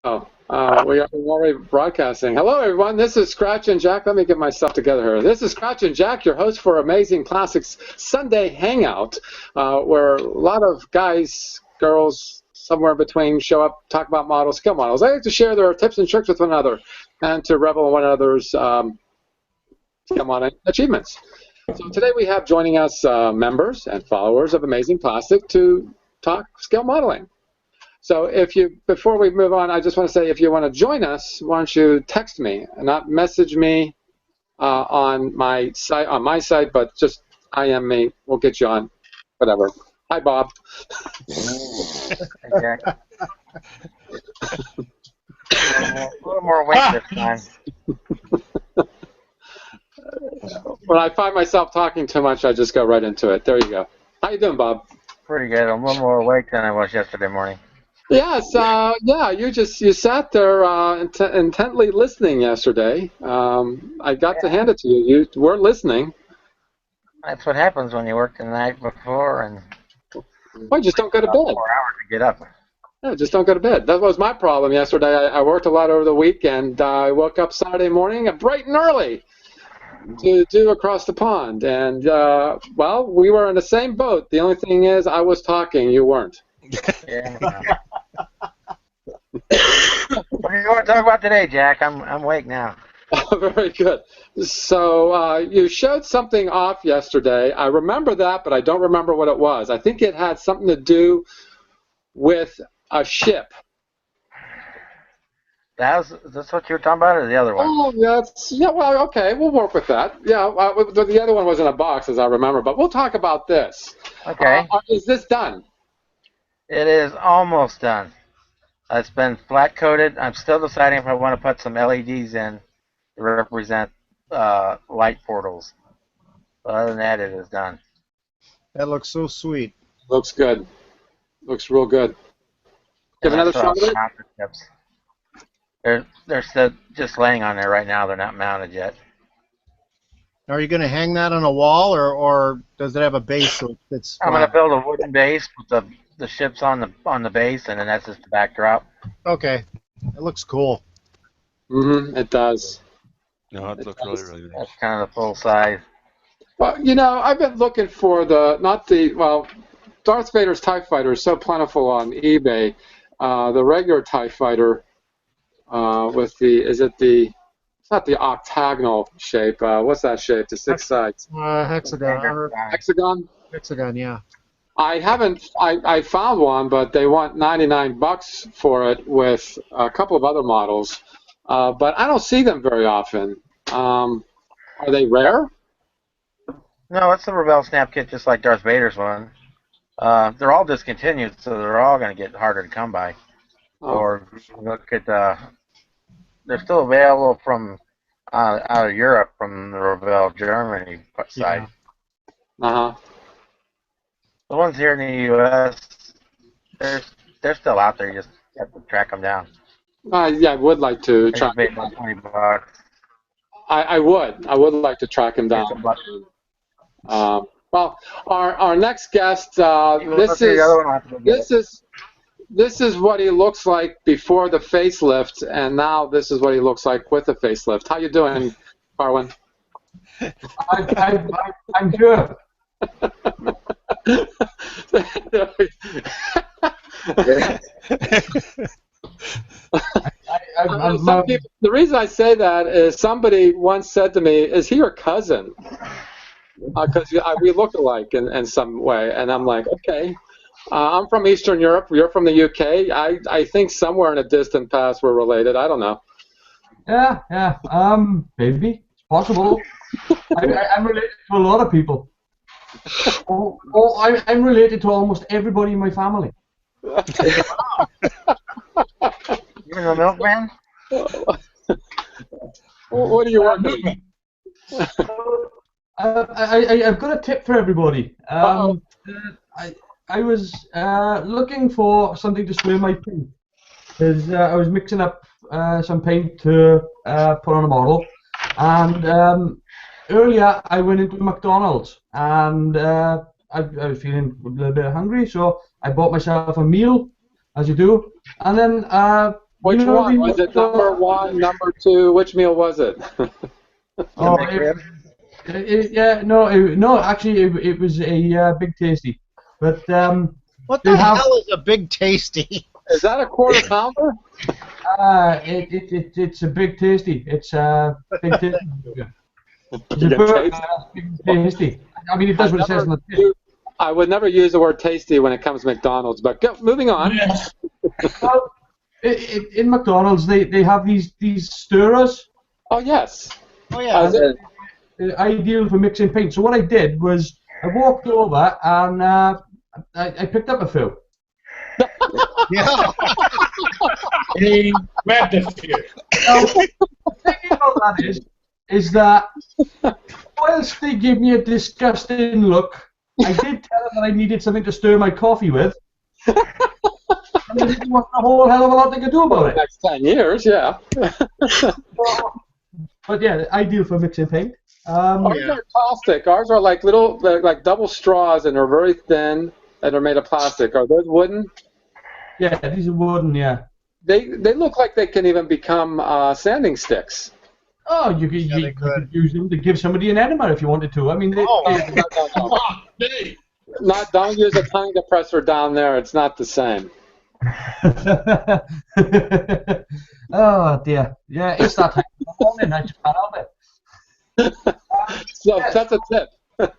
We are already broadcasting. Hello, everyone. This is Scratch and Jack. Let me get myself together here. This is Scratch and Jack, your host for Amazing Classics Sunday Hangout, where a lot of guys, girls, somewhere in between show up, talk about models, skill models. They like to share their tips and tricks with one another and to revel in one another's skill modeling achievements. So today we have joining us members and followers of Amazing Plastic to talk scale modeling. So before we move on, I just want to say if you want to join us, why don't you text me, not message me on my site, but just IM me. We'll get you on, whatever. Hi, Bob. Okay. A little more weight this time. When I find myself talking too much, I just go right into it. There you go. How you doing, Bob? Pretty good. I'm a little more awake than I was yesterday morning. Yes, you sat there intently listening yesterday. I got to hand it to you. You were listening. That's what happens when you work the night before and just don't go to bed. 4 hours to get up. Yeah, just don't go to bed. That was my problem yesterday. I worked a lot over the weekend. I woke up Saturday morning bright and early to do Across the Pond. And, well, we were in the same boat. The only thing is I was talking. You weren't. Yeah. What do you want to talk about today, Jack? I'm awake now. Very good. So you showed something off yesterday. I remember that, but I don't remember what it was. I think it had something to do with a ship. Is this what you were talking about, or the other one? Oh, well, okay, we'll work with that. Yeah, the other one was in a box, as I remember, but we'll talk about this. Okay. Is this done? It is almost done. It's been flat coated. I'm still deciding if I want to put some LEDs in to represent light portals. But other than that, it is done. That looks so sweet. Looks good. Looks real good. Give another shot of it. They're still just laying on there right now. They're not mounted yet. Are you going to hang that on a wall, or does it have a base so it's I'm going to build a wooden base with the ships on the base, and then that's just the backdrop. Okay. It looks cool. Mm-hmm, it does. No, it looks really nice. That's kind of the full size. Well, I've been looking for Darth Vader's TIE Fighter is so plentiful on eBay. The regular TIE Fighter it's not the octagonal shape. What's that shape? The 6 sides. Hexagon. Hexagon? Hexagon, yeah. I found one, but they want $99 for it with a couple of other models. But I don't see them very often. Are they rare? No, it's the Rebel Snap Kit, just like Darth Vader's one. They're all discontinued, so they're all going to get harder to come by. Oh. Or look at they're still available from out of Europe, from the Rebel Germany side. Uh-huh. The ones here in the U.S., they're still out there. You just have to track them down. Yeah, I would like to track them down. $20. I would like to track him down. Well, our next guest, this is what he looks like before the facelift, and now this is what he looks like with the facelift. How you doing, Carwin? I'm good. The reason I say that is somebody once said to me, "Is he your cousin?" Because we look alike in some way, and I'm like, okay. I'm from Eastern Europe. You're from the UK. I think somewhere in a distant past we're related. I don't know. Yeah. Maybe it's possible. I'm related to a lot of people. I'm related to almost everybody in my family. You're the milkman? What are you working on? I've got a tip for everybody. I was looking for something to spray my paint, because I was mixing up some paint to put on a model, and earlier I went into McDonald's, and I was feeling a little bit hungry, so I bought myself a meal, as you do, and then Which You know one? the Was it meal- number 1, number 2? Which meal was it? Oh, McRib? no, actually, it was a big tasty. But What they the have hell is a big tasty? Is that a quarter pounder? it's a big tasty. It's a big tasty. It's a Big burger, tasty. big tasty. I mean, it does what it says on the tin. I would never use the word tasty when it comes to McDonald's, but moving on. Yes. Well, in McDonald's, they have these stirrers. Oh, yes. Oh yeah. Is it? Ideal for mixing paint. So what I did was I walked over and I picked up a few. Yeah. He grabbed a few. Now, the thing about that is that whilst they give me a disgusting look, I did tell them that I needed something to stir my coffee with. And there wasn't a whole hell of a lot they could do about it. Next 10 years, yeah. But yeah, ideal for mixing paint. Ours are caustic. Ours are like little, like double straws, and they're very thin, and they're made of plastic. Are those wooden? Yeah, these are wooden, yeah. They look like they can even become sanding sticks. Oh, you could use them to give somebody an enema if you wanted to. I mean, No. Me. Don't use a tongue depressor down there. It's not the same. Oh dear. Yeah, it's that time of the morning. I just can't help it. So Yes. that's a tip. So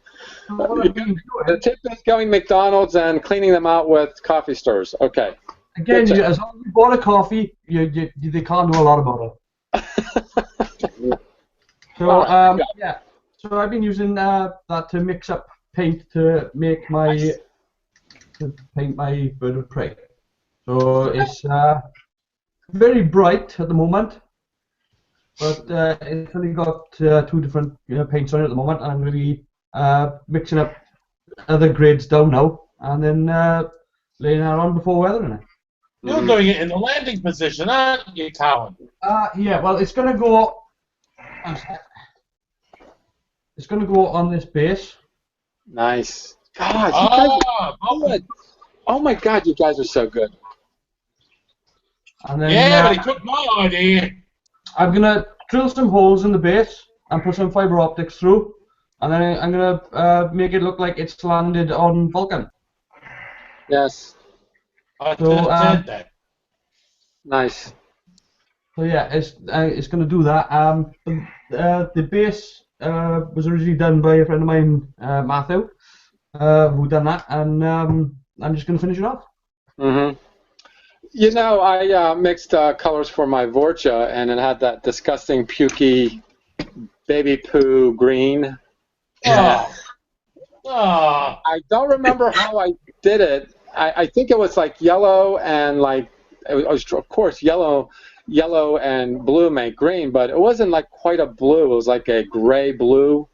what I've been doing, The tip is going McDonald's and cleaning them out with coffee stirrers. Okay. again, Good tip. as long as you bought a coffee, they can't do a lot about it. So Alright, yeah, so I've been using that to mix up paint to make my to paint my bird of prey. So it's very bright at the moment, but it's only got 2 different paints on it at the moment, and I'm going to be mixing up other grades down now, and then laying that on before weathering it. You're doing it in the landing position, aren't you, Colin? Yeah, well, it's going to go. It's going to go on this base. Nice. God, you guys Oh, are good. Oh my God, you guys are so good. And then yeah, but he took my idea. I'm going to drill some holes in the base and put some fiber optics through, and then I'm going to make it look like it's landed on Vulcan. Yes. I So, said that. Nice. So yeah, it's going to do that. The base was originally done by a friend of mine, Matthew, who done that, and I'm just going to finish it off. Mm-hmm. You know, I mixed colors for my Vorcha, and it had that disgusting, pukey, baby poo green. Oh. Oh. I don't remember how I did it. I think it was like yellow and like, it was of course yellow and blue make green, but it wasn't like quite a blue. It was like a gray blue,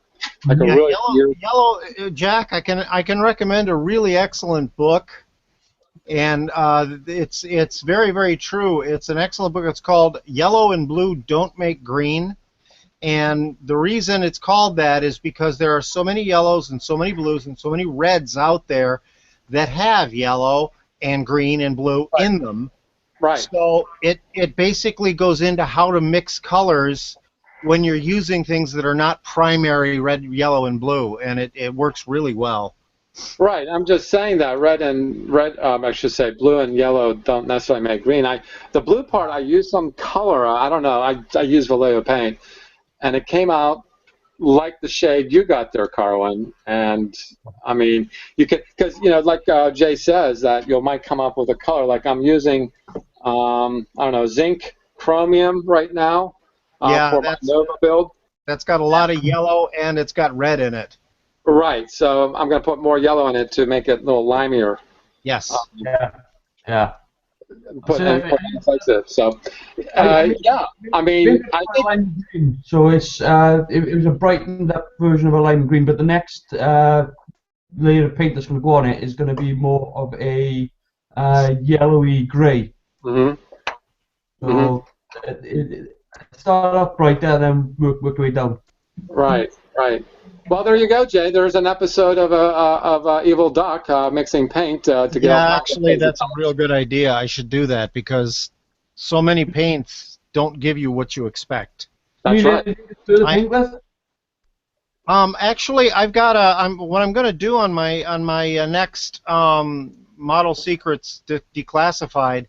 like a really weird. Yellow, Jack. I can recommend a really excellent book, and it's very, very true. It's an excellent book. It's called Yellow and Blue Don't Make Green, and the reason it's called that is because there are so many yellows and so many blues and so many reds out there that have yellow and green and blue in them. Right. So it basically goes into how to mix colors when you're using things that are not primary red, yellow, and blue, and it works really well. Right. I'm just saying that I should say blue and yellow don't necessarily make green. The blue part I used some color. I don't know. I used Vallejo paint, and it came out like the shade you got there, Carwin. And I mean, you could, because like Jay says, that you might come up with a color. Like I'm using, I don't know, zinc chromium right now for my Nova build. That's got a lot of yellow and it's got red in it. Right. So I'm going to put more yellow in it to make it a little limier. Yes. Yeah. So yeah, I mean, I think. Lime green. So it was a brightened up version of a lime green, but the next layer of paint that's going to go on it is going to be more of a yellowy grey. Mm-hmm. So it started off brighter, then worked way down. Right. Well, there you go, Jay. There's an episode of Evil Duck mixing paint to get. Yeah, actually, that's a real good idea. I should do that because so many paints don't give you what you expect. That's right. Do the paint with? Actually, I've got what I'm going to do on my next Model Secrets Declassified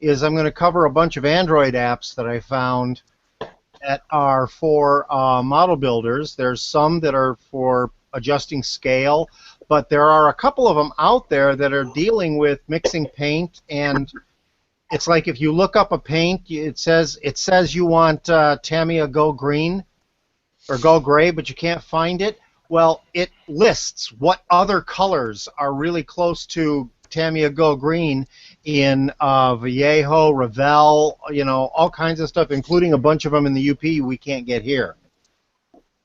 is I'm going to cover a bunch of Android apps that I found that are for model builders. There's some that are for adjusting scale, but there are a couple of them out there that are dealing with mixing paint, and it's like if you look up a paint, it says you want Tamiya Go Green or Go Gray, but you can't find it. Well, it lists what other colors are really close to Tamiya Go Green in Vallejo, Revell, all kinds of stuff, including a bunch of them in the UP we can't get here.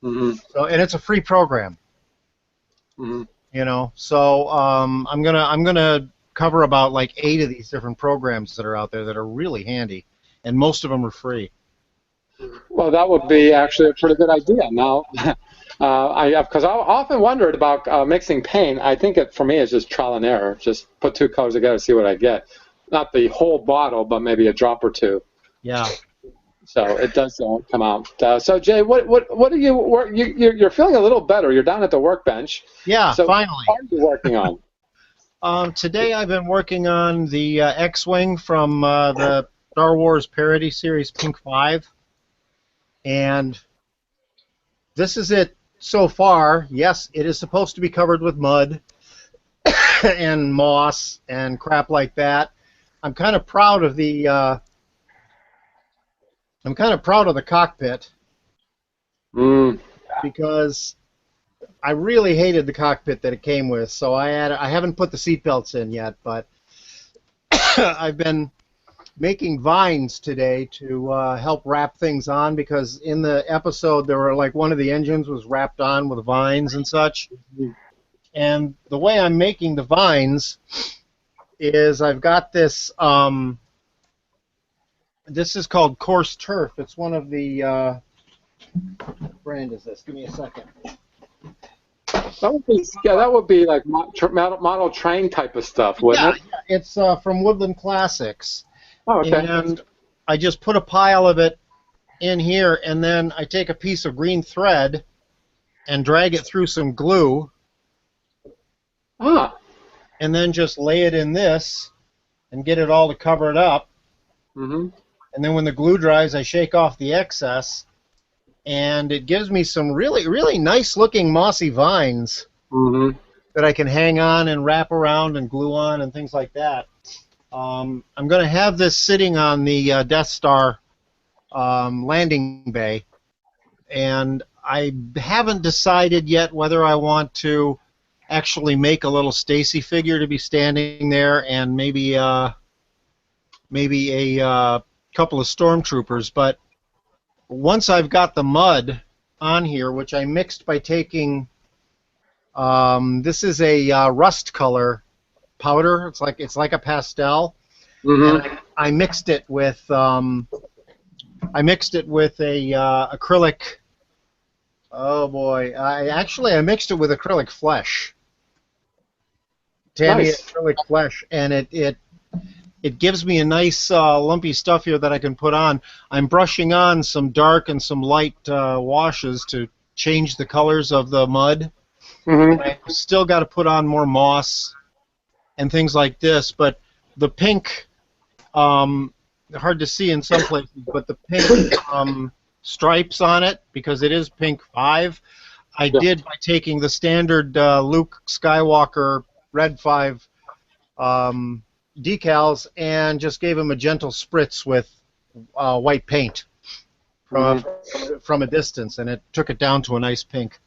Mm-hmm. So, and it's a free program. Mm-hmm. So I'm gonna cover about like 8 of these different programs that are out there that are really handy, and most of them are free. Well, that would be actually a pretty good idea. Now, because I often wondered about mixing paint. I think for me it's just trial and error. Just put 2 colors together, see what I get. Not the whole bottle, but maybe a drop or 2. Yeah. So it does come out. So Jay, what are you're feeling a little better? You're down at the workbench. Yeah, so finally. What are you working on? Today I've been working on the X-Wing from the Star Wars parody series Pink 5. And this is it so far. Yes, it is supposed to be covered with mud and moss and crap like that. I'm kind of proud of the cockpit because I really hated the cockpit that it came with. So I haven't put the seatbelts in yet, but I've been making vines today to help wrap things on, because in the episode there were like one of the engines was wrapped on with vines and such. And the way I'm making the vines is I've got this this is called Coarse Turf. It's one of the what brand is this? Give me a second. That would be like model train type of stuff, wouldn't it? Yeah, it's from Woodland Classics. Oh, okay. And I just put a pile of it in here, and then I take a piece of green thread and drag it through some glue, and then just lay it in this and get it all to cover it up. Mm-hmm. And then when the glue dries, I shake off the excess, and it gives me some really, really nice-looking mossy vines that I can hang on and wrap around and glue on and things like that. I'm going to have this sitting on the Death Star landing bay, and I haven't decided yet whether I want to actually make a little Stacy figure to be standing there, and maybe a couple of stormtroopers. But once I've got the mud on here, which I mixed by taking this is a rust color powder. It's like a pastel. And I mixed it with a acrylic. Oh boy! I mixed it with acrylic flesh. Tamiya acrylic flesh, and it gives me a nice lumpy stuff here that I can put on. I'm brushing on some dark and some light washes to change the colors of the mud. I've still got to put on more moss and things like this, but the pink, hard to see in some places, but the pink stripes on it, because it is Pink 5, I did by taking the standard Luke Skywalker Red 5 decals and just gave them a gentle spritz with white paint from a distance, and it took it down to a nice pink.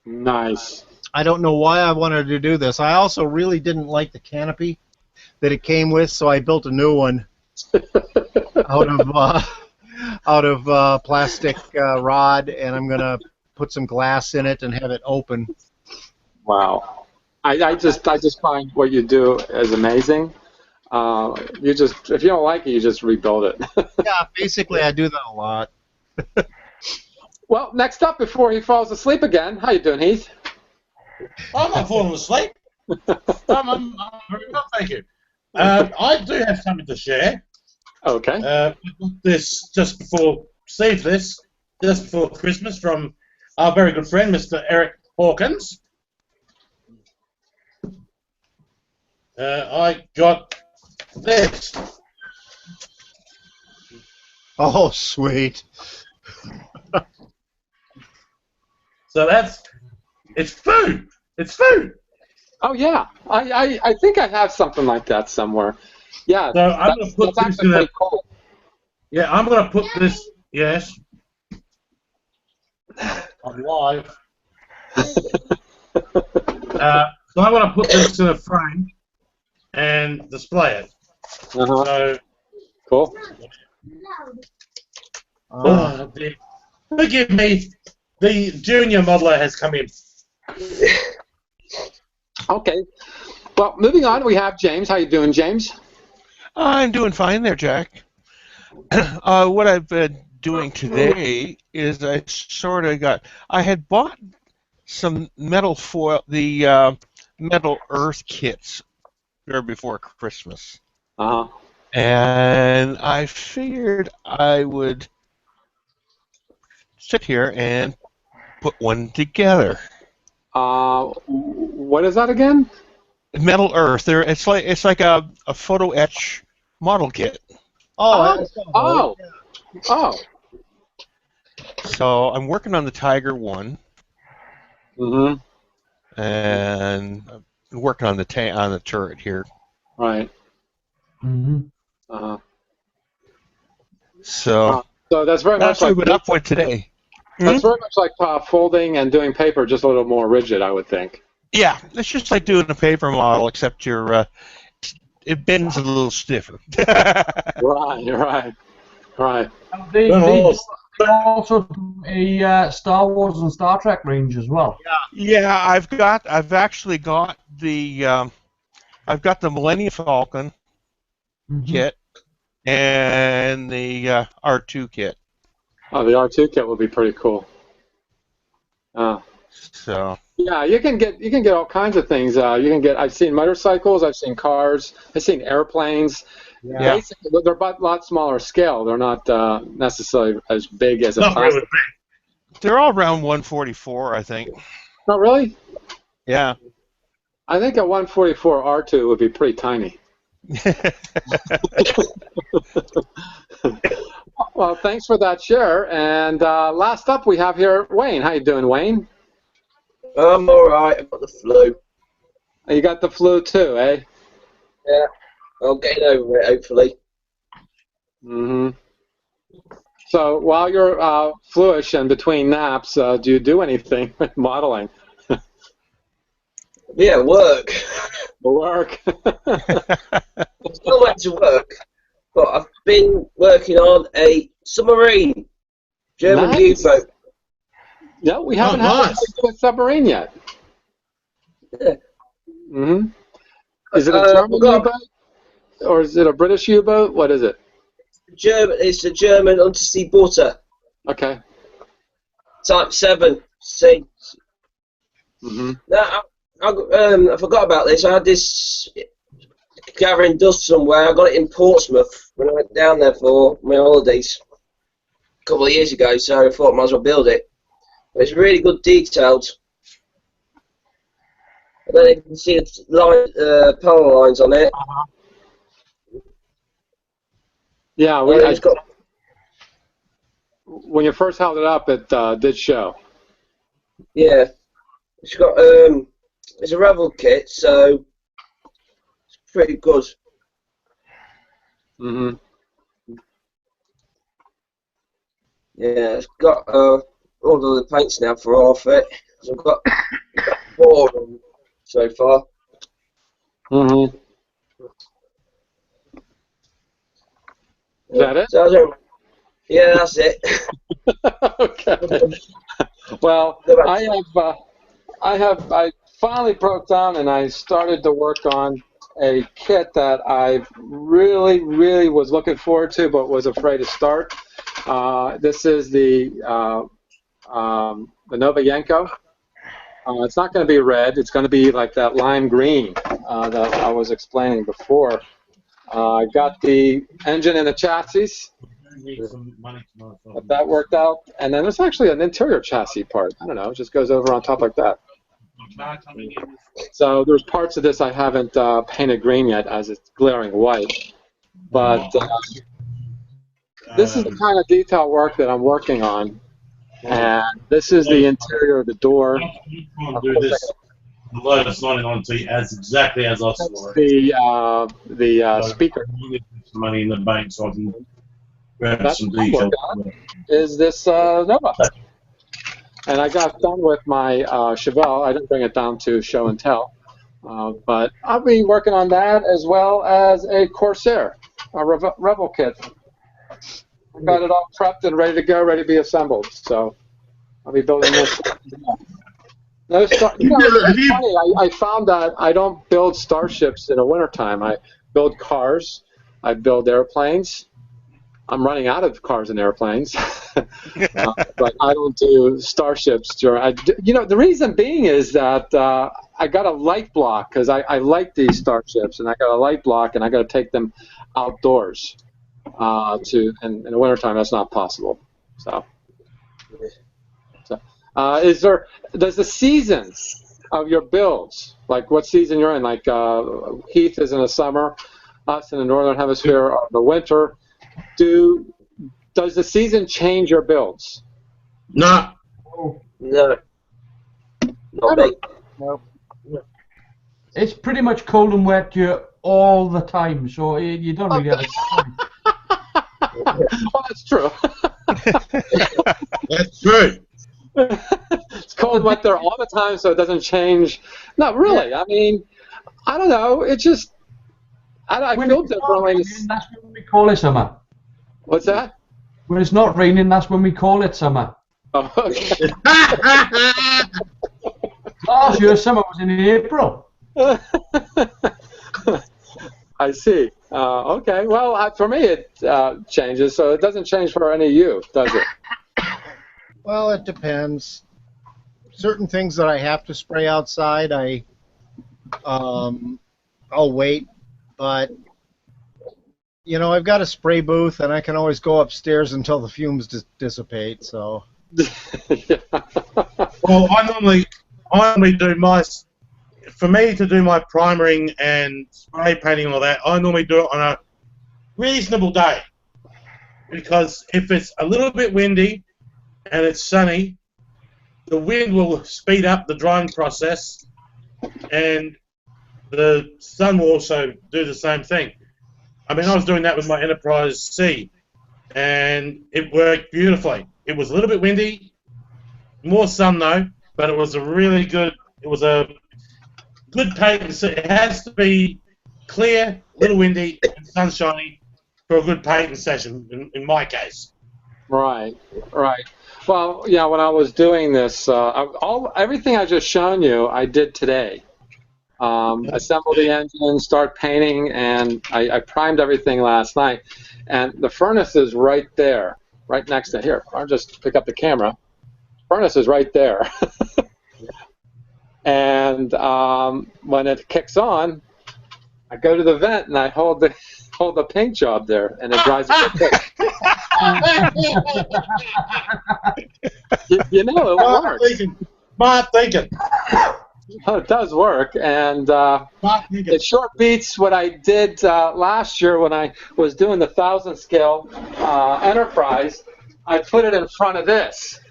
Nice. I don't know why I wanted to do this. I also really didn't like the canopy that it came with, so I built a new one out of plastic rod, and I'm gonna put some glass in it and have it open. Wow. I just find what you do is amazing. If you don't like it, you just rebuild it. Yeah, basically I do that a lot. Well, next up, before he falls asleep again, how you doing, Heath? I'm not falling asleep. I'm very well, thank you. I do have something to share. Okay. I got this just before, received this just before Christmas from our very good friend, Mr. Eric Hawkins. I got this. Oh, sweet. So it's food. It's food. Oh yeah, I think I have something like that somewhere. Yeah, So I'm going to put that's this actually in a. pretty cool. Yeah, I'm going to put this. Yes. I'm live. So I'm going to put this in a frame and display it. Uh-huh. So, Cool. oh dear. Forgive me. The junior modeler has come in. Okay. Well, moving on, we have James. How you doing, James? I'm doing fine there, Jack. What I've been doing today is I had bought some metal foil, the metal earth kits there before Christmas. Uh-huh. And I figured I would sit here and put one together. What is that again? Metal earth. It's like a photo etch model kit. Oh, Oh. Oh. So I'm working on the Tiger one, Mm-hmm. and I'm working on the turret here. Right. Mm-hmm. Uh-huh. So So that's very much that's what like we've been up with today. that's very much like folding and doing paper, just a little more rigid, I would think. Yeah, it's just like doing a paper model, except it bends a little stiffer. Right. They also do a Star Wars and Star Trek range as well. Yeah, I've actually got the Millennium Falcon kit and the R2 kit. Oh, the R2 kit would be pretty cool. So Yeah, you can get all kinds of things. I've seen motorcycles, I've seen cars, I've seen airplanes. yeah, Basically, they're a lot smaller scale. They're not necessarily as big as a Not plastic. really big. they're all around 144, I think. Not really. Yeah. I think a 144 R2 would be pretty tiny. Well, thanks for that share. And last up, we have here Wayne. How you doing, Wayne? I'm alright, I've got the flu. You got the flu too, eh? Yeah, I'll get over it, hopefully. Mm-hmm. So while you're fluish and between naps, do you do anything with modeling? Yeah, work. Work. I'm still went to work, but I've been working on a submarine. German Nice. U-boat. No, we haven't had a submarine yet. Yeah. Mm-hmm. Is it a German U-boat? Or is it a British U-boat? What is it? It's a German undersea butter. Okay. Type 7C. Mm-hmm. Now, I forgot about this. I had this gathering dust somewhere. I got it in Portsmouth when I went down there for my holidays a couple of years ago, so I thought I might as well build it. But it's really good detailed. I don't know if you can see the power lines on it. Yeah, when you first held it up, it did show. Yeah, it's got it's a Revel kit, so it's pretty good. Mm-hmm. Yeah, it's got all the paints now for half it. So I've got 4 of them so far. Mm-hmm. Is that it? So yeah, that's it. Okay. Well, I finally broke down and I started to work on a kit that I really, really was looking forward to, but was afraid to start. This is the Novoyenko. It's not going to be red. It's going to be like that lime green that I was explaining before. I got the engine and the chassis. But that worked out. And then there's actually an interior chassis part. I don't know. It just goes over on top like that. So there's parts of this I haven't painted green yet, as it's glaring white. But this is the kind of detail work that I'm working on. And this is the interior of the door. Do this. The Lotus 99T as exactly as I saw That's the speaker. Money in the bank so I can grab That's some what I'm details. working on, is this Nova. And I got done with my Chevelle. I didn't bring it down to show and tell. But I'll be working on that as well as a Corsair, a Rebel kit. I got it all prepped and ready to go, ready to be assembled. So I'll be building this. No star. You know, it's funny. I found that I don't build starships in the wintertime. I build cars. I build airplanes. I'm running out of cars and airplanes, but I don't do starships during. You know, the reason being is that I got a light block because I like these starships, and I got a light block, and I got to take them outdoors. In the wintertime, that's not possible. So does the seasons of your builds, like what season you're in, like Heath is in the summer, us in the northern hemisphere are the winter. Does the season change your builds? No. No. Not me. Nope. It's pretty much cold and wet here all the time, so you don't really have a choice. Well, that's true. That's true. It's cold wet there all the time, so it doesn't change. No, really. I mean, I don't know. It just I feel differently. That's when we call it summer. What's that? When it's not raining, that's when we call it summer. Oh, okay. Last year, summer was in April. I see. Okay. Well, for me, it changes, so it doesn't change for any of you, does it? Well, it depends. Certain things that I have to spray outside, I'll wait. But you know, I've got a spray booth, and I can always go upstairs until the fumes dissipate. So. Yeah. Well, I normally do for me to do my primering and spray painting and all that, I normally do it on a reasonable day. Because if it's a little bit windy and it's sunny, the wind will speed up the drying process, and the sun will also do the same thing. I mean, I was doing that with my Enterprise C, and it worked beautifully. It was a little bit windy, more sun though, but it was a good paint. It has to be clear, a little windy, and sunshiny for a good painting session, in my case. Right. Well, yeah, when I was doing this, everything I just shown you, I did today. Assemble the engine, start painting, and I primed everything last night. And the furnace is right there, right next to here. I'll just pick up the camera. Furnace is right there. And when it kicks on, I go to the vent and I hold the paint job there, and it dries it quick. you know, it works. Smart thinking. Oh, it does work, and it short beats what I did last year when I was doing the 1,000 scale Enterprise. I put it in front of this.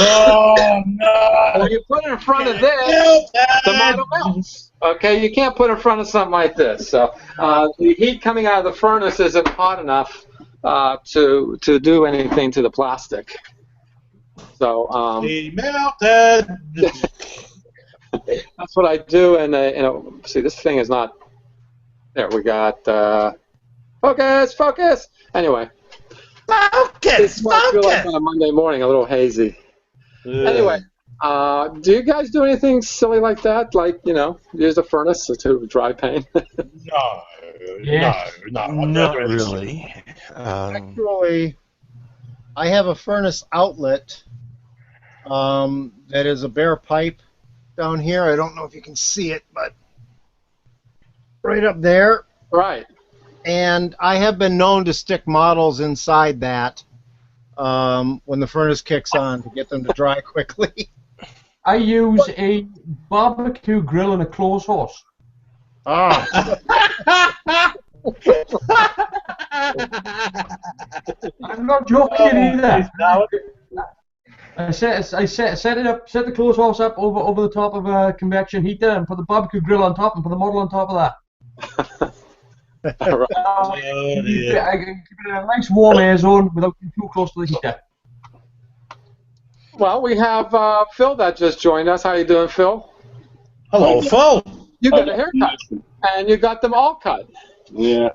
Oh, no! When you put it in front of this, the model melts. Okay, you can't put it in front of something like this. So the heat coming out of the furnace isn't hot enough to do anything to the plastic. So He melted. that's what I do. And see, this thing is not. There we got. Focus. Anyway. It might feel like on a Monday morning, a little hazy. Anyway, do you guys do anything silly like that? Like, use a furnace to dry paint? No. Not really. Actually, I have a furnace outlet that is a bare pipe down here. I don't know if you can see it, but right up there, Right. And I have been known to stick models inside that when the furnace kicks on to get them to dry quickly. I use a barbecue grill and a clothes horse. Ah. I'm not joking either. I set it up, set the clothes horse up over the top of a convection heater, and put the barbecue grill on top, and put the model on top of that. Right. I can keep it in a nice warm air zone without being too close to the heater. Well, we have Phil that just joined us. How you doing, Phil? Hello, Phil. You got a haircut, and you got them all cut. Yeah.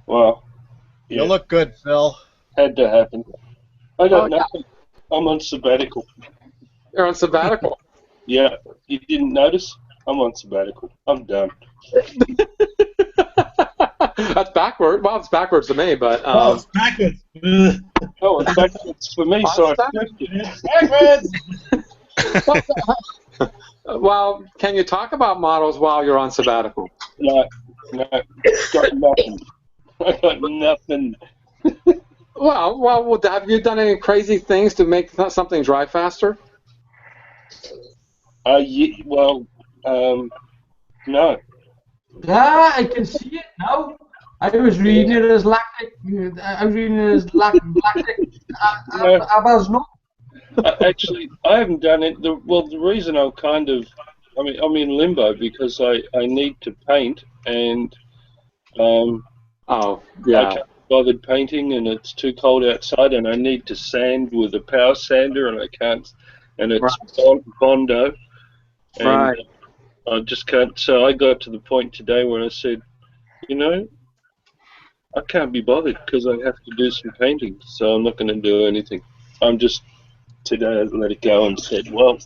Well, You look good, Phil. had to happen. I got nothing. I'm on sabbatical. You're on sabbatical. Yeah, you didn't notice? I'm on sabbatical. I'm done. That's backward. Well, it's backwards to me, but It's backwards. Oh, it's backwards for me, so I flipped it. Backwards. well, can you talk about models while you're on sabbatical? No, got nothing. I got nothing. Well, have you done any crazy things to make something dry faster? No. Ah, I can see it now. I was reading it as lactic. I was reading it as lactic. I was not. Actually, I haven't done it. The reason I'm in limbo because I need to paint and I can't be bothered painting and it's too cold outside and I need to sand with a power sander and I can't, and it's Bondo. And Right. I just can't. So I got to the point today where I said, I can't be bothered because I have to do some painting, so I'm not going to do anything. I'm just today I let it go and said, well,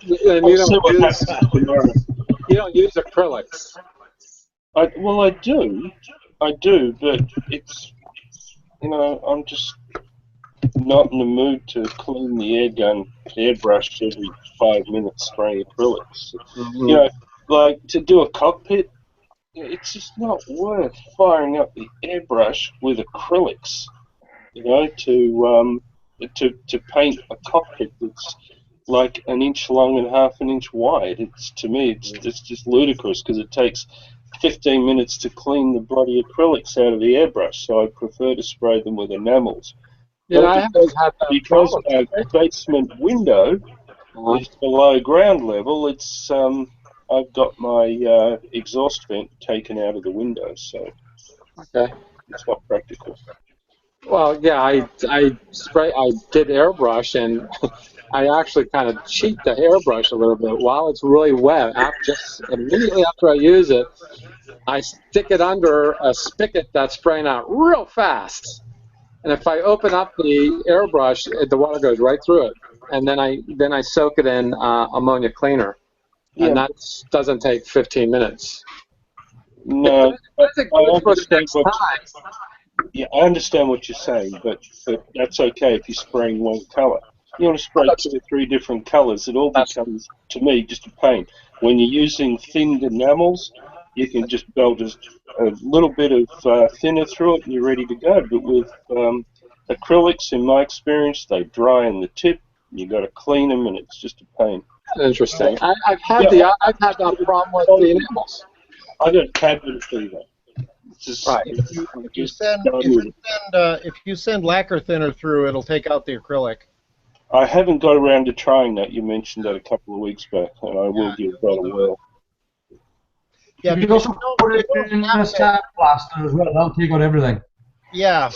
You don't use acrylics. I do, but it's I'm just not in the mood to clean the airbrush every 5 minutes spraying acrylics. Mm-hmm. Like to do a cockpit, it's just not worth firing up the airbrush with acrylics, to paint a cockpit that's like an inch long and half an inch wide. It's just ludicrous because it takes 15 minutes to clean the bloody acrylics out of the airbrush, so I prefer to spray them with enamels. I haven't had that because problem. our basement window is below ground level, it's I've got my exhaust vent taken out of the window, so Okay. it's not practical. Well, yeah, I did airbrush, and I actually kind of cheat the airbrush a little bit while it's really wet. Just immediately after I use it, I stick it under a spigot that's spraying out real fast. And if I open up the airbrush, the water goes right through it. And then I soak it in ammonia cleaner, and that doesn't take 15 minutes. No, I understand what you're saying, but that's okay if you're spraying one color. You want to spray 2 or 3 different colors, it all becomes, to me, just a pain. When you're using thinned enamels, you can just belt a little bit of thinner through it and you're ready to go. But with acrylics, in my experience, they dry in the tip. You got to clean them, and it's just a pain. Interesting. I've had that problem with the enamels. I got cabin fever. Right. If you send lacquer thinner through, it'll take out the acrylic. I haven't got around to trying that. You mentioned that a couple of weeks back, and I will give that a whirl. Yeah, you can also put it in a sand blaster as well. That'll take out everything. Yeah,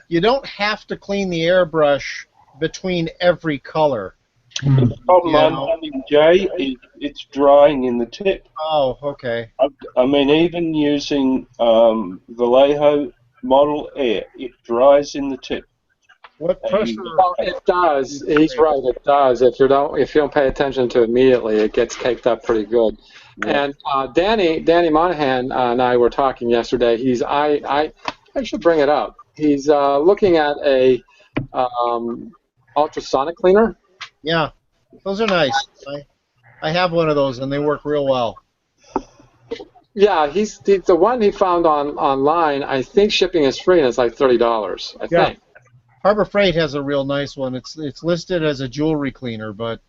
you don't have to clean the airbrush between every color. The problem I'm having, Jay, is it's drying in the tip. Oh, okay. I mean, even using Vallejo Model Air, it dries in the tip. What pressure? Well, it does. He's right. It does. If you don't pay attention to it immediately, it gets caked up pretty good. Yeah. And Danny Monahan and I were talking yesterday. I should bring it up. He's looking at a ultrasonic cleaner. Yeah, those are nice. I have one of those, and they work real well. Yeah, he's the one he found online. I think shipping is free, and it's like $30. I Yeah. think. Harbor Freight has a real nice one. It's listed as a jewelry cleaner, but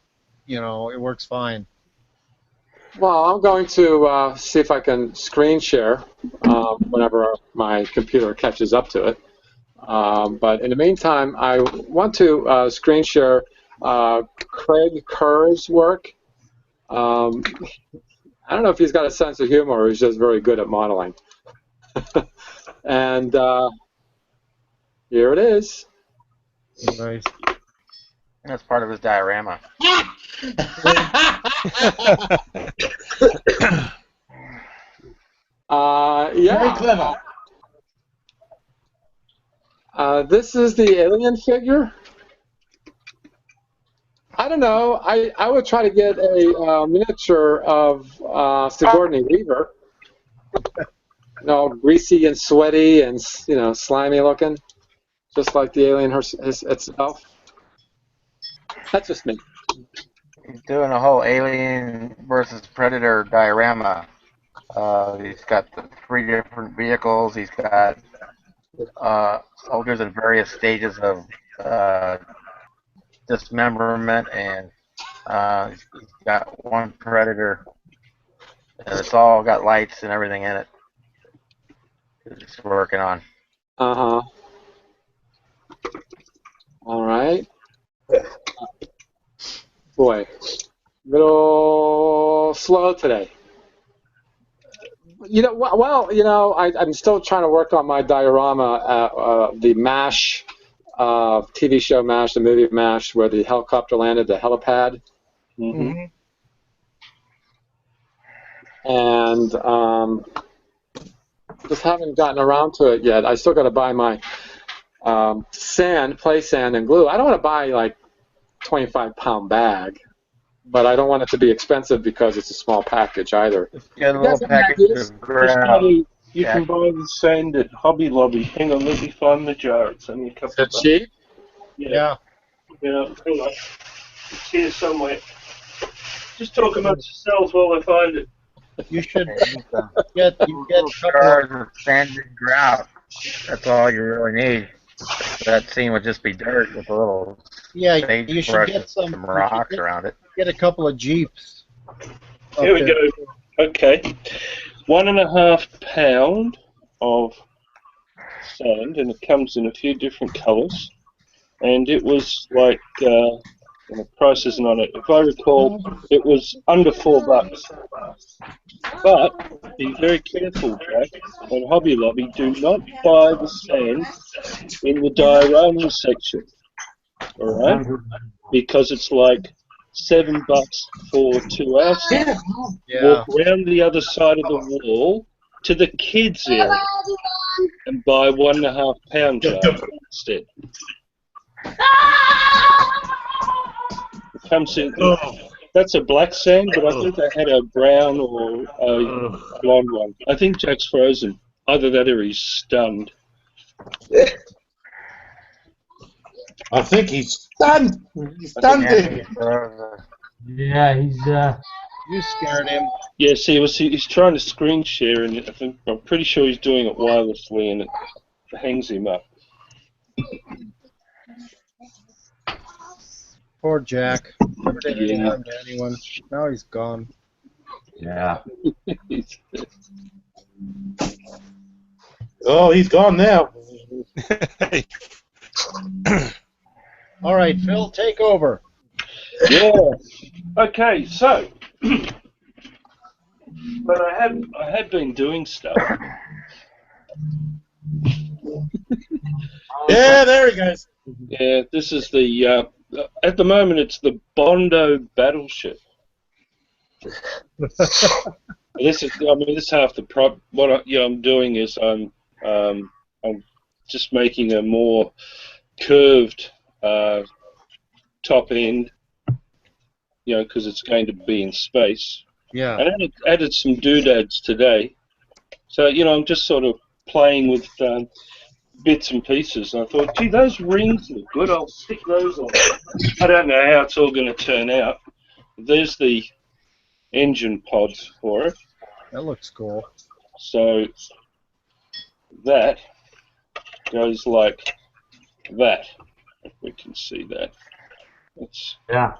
you know it works fine. Well, I'm going to see if I can screen share whenever my computer catches up to it. But in the meantime, I want to screen share Craig Kerr's work. I don't know if he's got a sense of humor or he's just very good at modeling. And here it is. Nice. That's part of his diorama. Yeah. Very clever. This is the alien figure. I don't know. I would try to get a miniature of Sigourney Weaver. Greasy and sweaty and slimy looking, just like the alien itself. That's just me. He's doing a whole Alien versus Predator diorama. He's got the 3 different vehicles. He's got soldiers in various stages of dismemberment, and he's got one Predator, and it's all got lights and everything in it. He's working on. Uh-huh. All right. Boy, a little slow today. I'm still trying to work on my diorama, the MASH TV show MASH, the movie MASH, where the helicopter landed, the helipad. Mm-hmm. And just haven't gotten around to it yet. I still got to buy my play sand and glue. I don't want to buy like 25-pound bag, but I don't want it to be expensive because it's a small package either. Get a little package of ground. You can buy the sand at Hobby Lobby. Hang on, let me find the jar. It's only a couple of bucks. Cheap? Yeah. Hang on. It's here somewhere. Just talk amongst yourselves while I find it. You should get jars of sanded grout. That's all you really need. That scene would just be dirt with a little you should get some rocks around it. Get a couple of Jeeps. Here we go. Okay. 1.5 pound of sand, and it comes in a few different colours. And it was like, the price isn't on it. If I recall, it was under $4. But be very careful, Jack. On Hobby Lobby, do not buy the sand in the diorama section. All right? Because it's like $7 for 2 hours. Yeah. Walk around the other side of the wall to the kids area and buy 1.5 pound jar instead. It comes in. That's a black sand, but I think they had a brown or a blonde one. I think Jack's frozen. Either that or he's stunned. I think he's stunned. He's stunned him. Yeah, he's. You scared him. Yeah, see, he's trying to screen share, and I'm pretty sure he's doing it wirelessly, and it hangs him up. Poor Jack. Never did any harm to anyone. Now he's gone. Yeah. Oh, he's gone now. All right, Phil, take over. Yeah. Okay, so, but I have been doing stuff. Yeah, there he goes. Yeah, this is the. At the moment, it's the Bondo battleship. This is half the prop. What I'm doing is I'm just making a more curved top end, because it's going to be in space. Yeah. And I added some doodads today. So, I'm just sort of playing with bits and pieces. And I thought, gee, those rings look good. I'll stick those on. I don't know how it's all going to turn out. There's the engine pods for it. That looks cool. So that goes like that, if we can see that. That's Yeah.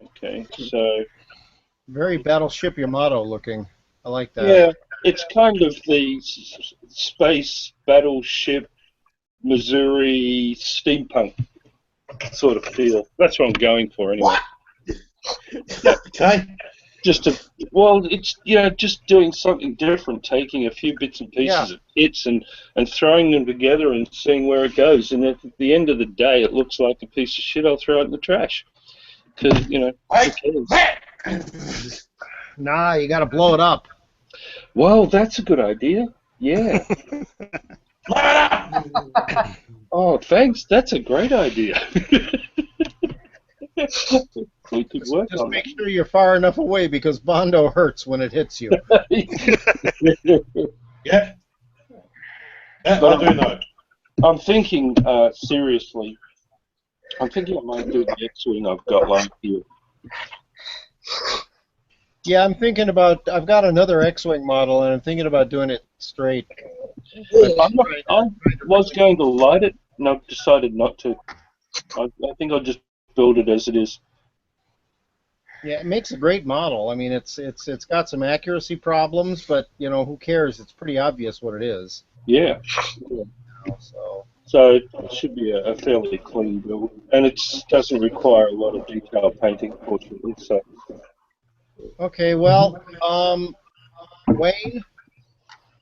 okay. So Very Battleship Yamato looking. I like that. yeah, it's kind of the space battleship Missouri steampunk sort of feel. That's what I'm going for anyway. Yeah. Okay. Just it's just doing something different, taking a few bits and pieces of kits and throwing them together and seeing where it goes. And if at the end of the day it looks like a piece of shit, I'll throw it in the trash. Because who cares? Nah, you got to blow it up. Well, that's a good idea. Yeah. Blow it up! Oh, thanks. That's a great idea. We could work Just on make sure you're far enough away because Bondo hurts when it hits you. that. Yeah. But I'll do that. I'm thinking seriously. I'm thinking I might do the X-Wing I've got like here. Yeah, I've got another X-Wing model, and I'm thinking about doing it straight. I was going to light it, and I've decided not to. I think I'll just build it as it is. Yeah, it makes a great model. I mean, it's got some accuracy problems, but who cares? It's pretty obvious what it is. Yeah. So it should be a fairly clean build, and it doesn't require a lot of detail painting, fortunately. So. Okay, well, Wayne.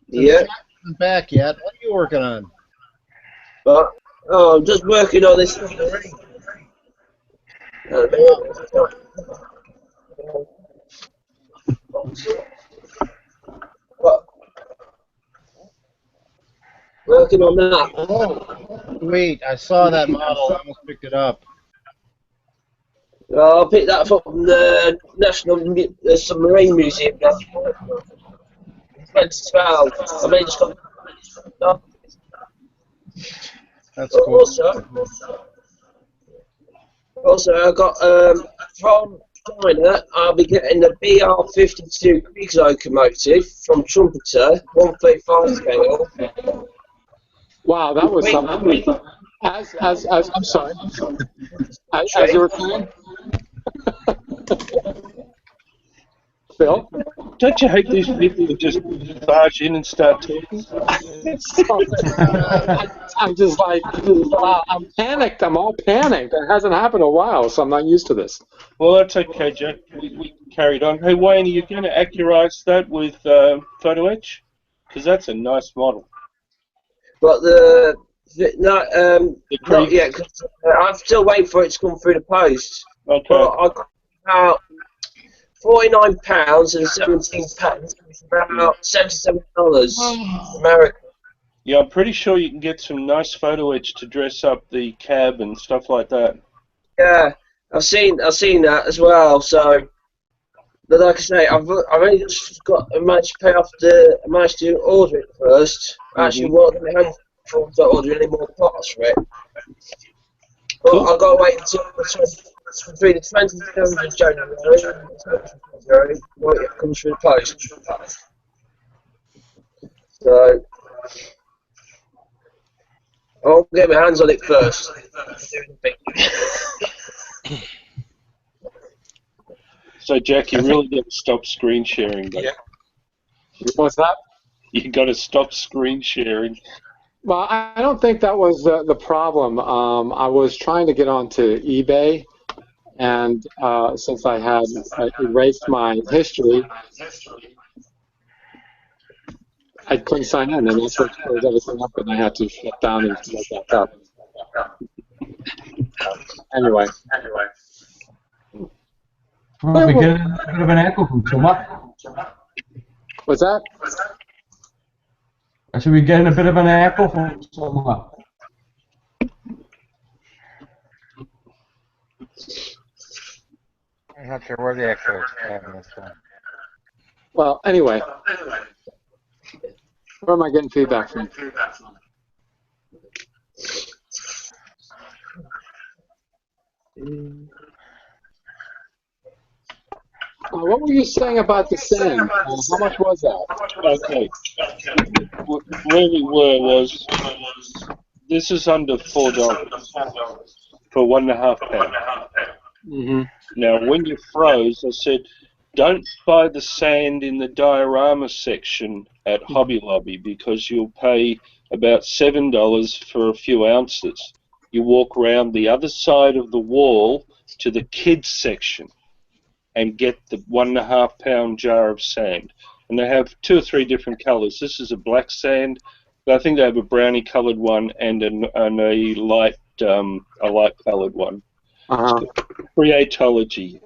Yeah. Isn't back yet. What are you working on? But I'm just working on this. What? Working on that. Oh, wait, I saw that model. I almost picked it up. I picked that up from the National Submarine Museum. 2012. I mean, it's got. That's cool. Also, I got from China. I'll be getting the BR-52 Griggs locomotive from Trumpeter, 135 scale. Wow, that was something. I'm sorry. As you were saying, Phil. Don't you hate these people who just barge in and start talking? I'm just like, wow, I'm panicked. I'm all panicked. It hasn't happened in a while, so I'm not used to this. Well, that's okay, Jack. We carried on. Hey, Wayne, are you going to accurize that with photo etch? Because that's a nice model. But not yet. Cause, I'm still waiting for it to come through the post. Okay. But I got about £49 and 17 pence, about $77 American. Yeah, I'm pretty sure you can get some nice photo etch to dress up the cab and stuff like that. Yeah, I've seen that as well. So, but like I say, I've only just managed to order it first. Actually, what in my hand before I order any more parts for it. But Cool. I've got to wait until between the 27th of January and the 20th of February when it comes through the post. So, I'll get my hands on it first. So, Jack, you really got to stop screen sharing. Buddy. What's that? You got to stop screen sharing. Well, I don't think that was the problem. I was trying to get onto eBay, and since I had erased my history, I couldn't sign in, and that's what closed everything up, and I had to shut down and start back up. Anyway. Well, we get a bit of an echo from somewhere. What's that? I said we're getting a bit of an echo from somewhere. I'm not sure where the echo is coming this time. Well, anyway. Where am I getting feedback from? What were you saying about the sand? How much was that? Okay. Where we were was, this is under $4 for 1.5 pound. Mm-hmm. Now, when you froze, I said, don't buy the sand in the diorama section at Hobby Lobby because you'll pay about $7 for a few ounces. You walk around the other side of the wall to the kids section and get the 1.5 pound jar of sand. And they have 2 or 3 different colors. This is a black sand, but I think they have a brownie colored one and a light colored one. Uh-huh. Creatology.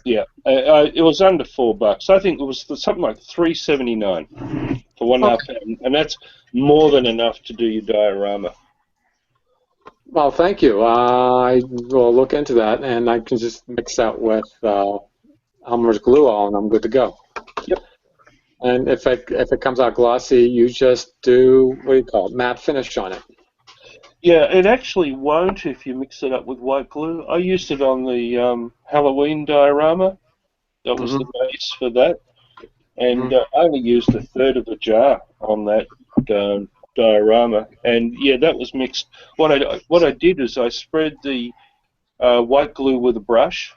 Yeah, it was under $4. I think it was something like $3.79 for 1.5 pound, and that's more than enough to do your diorama. Well, thank you. I will look into that, and I can just mix that with Elmer's glue all, and I'm good to go. Yep. And if it comes out glossy, you just do, what do you call it, matte finish on it. Yeah, it actually won't if you mix it up with white glue. I used it on the Halloween diorama. That was the base for that. And I only used 1/3 of a jar on that diorama. And yeah, that was mixed. What I did is I spread the white glue with a brush,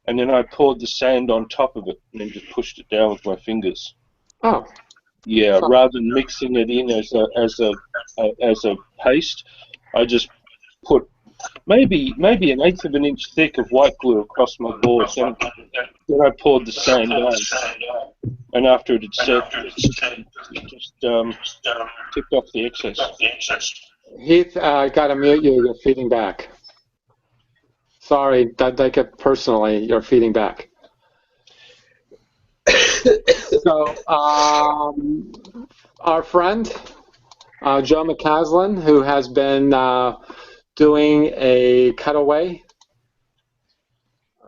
and then I poured the sand on top of it, and then just pushed it down with my fingers. Oh. Yeah, rather than mixing it in as a paste, I just put maybe 1/8 of an inch thick of white glue across my boards, and then I poured the sand on. And after it had set, just tipped off the excess. Heath, I got to mute you. You're feeding back. Sorry, don't take it personally. You're feeding back. So, our friend, Joe McCaslin, who has been doing a cutaway.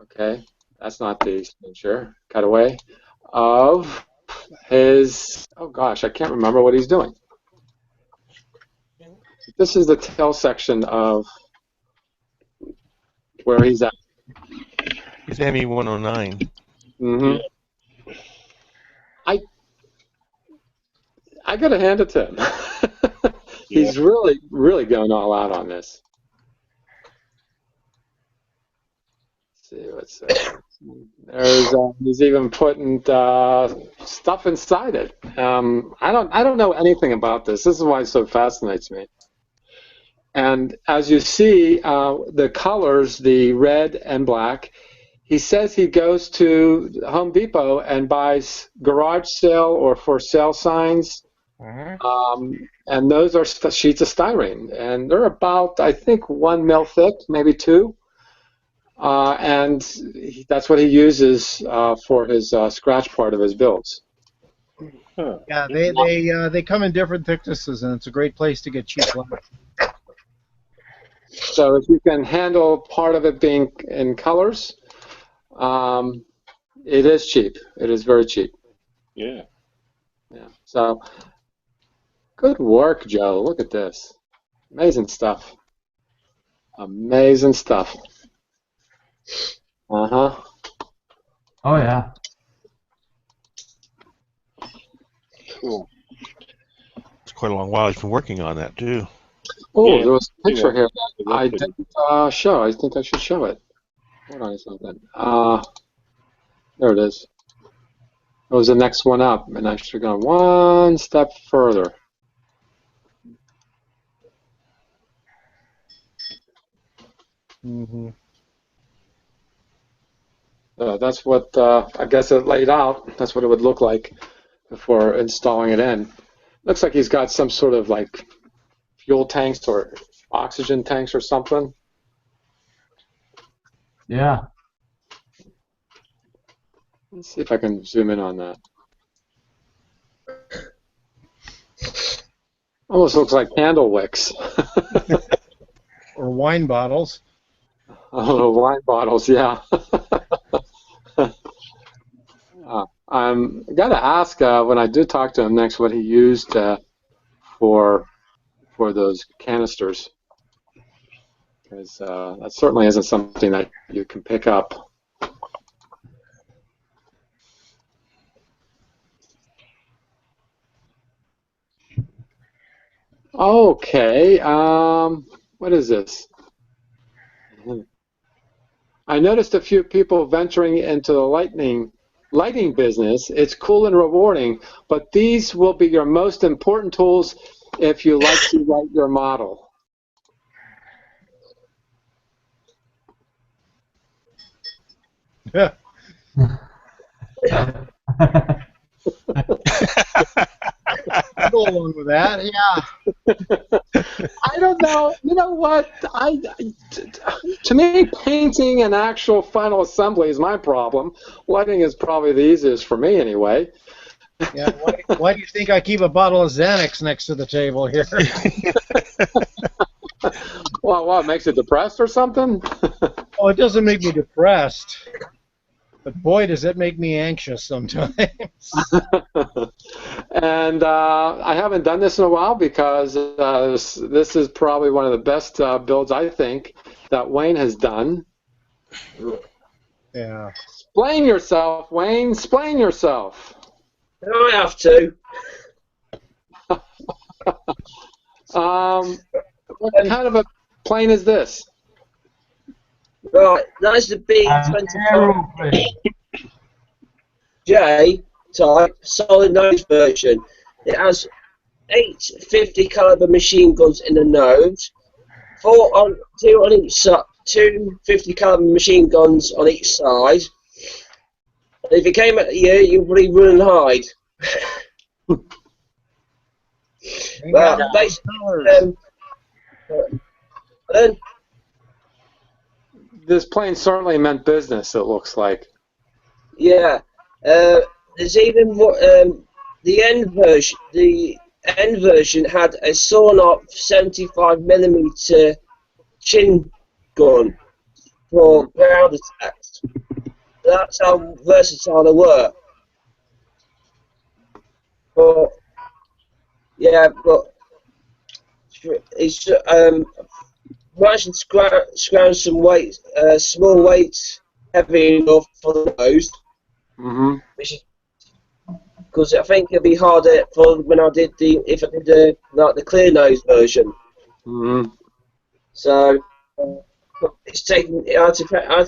Okay, that's not the signature. Cutaway of his, oh gosh, I can't remember what he's doing. This is the tail section of where he's at. It's ME 109. Mm-hmm. I got to hand it to him. He's really, really going all out on this. Let's see what's there. There's he's even putting stuff inside it. I don't know anything about this. This is why it so fascinates me. And as you see, the colors, the red and black, he says he goes to Home Depot and buys garage sale or for sale signs. And those are sheets of styrene. And they're about, I think, 1 mil thick, maybe 2. And that's what he uses for his scratch part of his builds. Yeah, they come in different thicknesses, and it's a great place to get cheap glass. So if you can handle part of it being in colors, it is cheap. It is very cheap. Yeah. Yeah. So good work, Joe. Look at this. Amazing stuff. Amazing stuff. Uh-huh. Oh, yeah. Cool. It's quite a long while he's been working on that, too. Oh, Yeah. there was a picture here Yeah. I didn't show. I think I should show it. Hold on a second. There it is. It was the next one up, and I should have gone one step further. Mm-hmm. That's what I guess it laid out. That's what it would look like before installing it in. Looks like he's got some sort of like fuel tanks or oxygen tanks or something. Yeah. Let's see if I can zoom in on that. Almost looks like candle wicks. Or wine bottles. Oh, wine bottles, yeah. I'm got to ask when I do talk to him next what he used for those canisters. because that certainly isn't something that you can pick up. Okay, what is this? I noticed a few people venturing into the lighting business. It's cool and rewarding, but these will be your most important tools if you like to write your model. Yeah. I'll go along with that. Yeah. I don't know. You know what? To me, painting and actual final assembly is my problem. Lighting is probably the easiest for me, anyway. Yeah. Why do you think I keep a bottle of Xanax next to the table here? Well, what makes it depressed or something? Oh, it doesn't make me depressed, but boy, does it make me anxious sometimes. And I haven't done this in a while because this is probably one of the best builds, I think, that Wayne has done. Yeah. Explain yourself, Wayne. Explain yourself. I have to. What kind of a plane is this? Right, that's the B25 J type solid nose version. It has 8 50 caliber machine guns in the nose, two on each side, 2 50 caliber machine guns on each side. And if it came at you, you'd really run and hide. Well, basically, then This plane certainly meant business, it looks like. yeah, there's even more. The end version had a sawn-off 75mm chin gun for ground attacks. That's how versatile they were. But yeah, but it's managed to scrounge some weight, small weights, heavy enough for the nose. Mm-hmm. Because I think it'd be harder for when I did if I did like the clear nose version. Mm-hmm. So it's taken. I had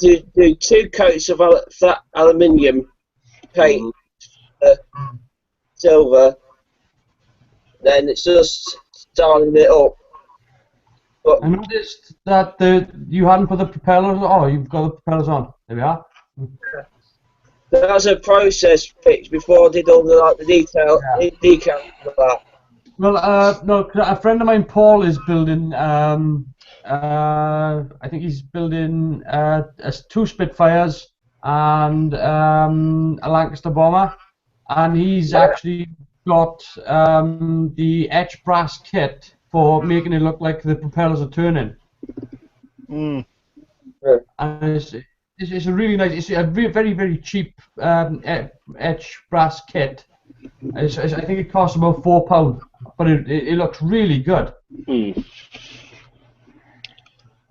to do 2 coats of flat aluminium paint, silver. Then it's just starting it up. But I noticed that you hadn't put the propellers. Oh, you've got the propellers on. There we are. that was a process fix before I did all the detail of that. Well, no, 'cause a friend of mine, Paul, is building. I think he's building 2 Spitfires and a Lancaster bomber, and he's actually got the etch brass kit for making it look like the propellers are turning. Mm. And it's a really nice. It's a very very cheap etch brass kit. I think it costs about £4, but it looks really good. Mm.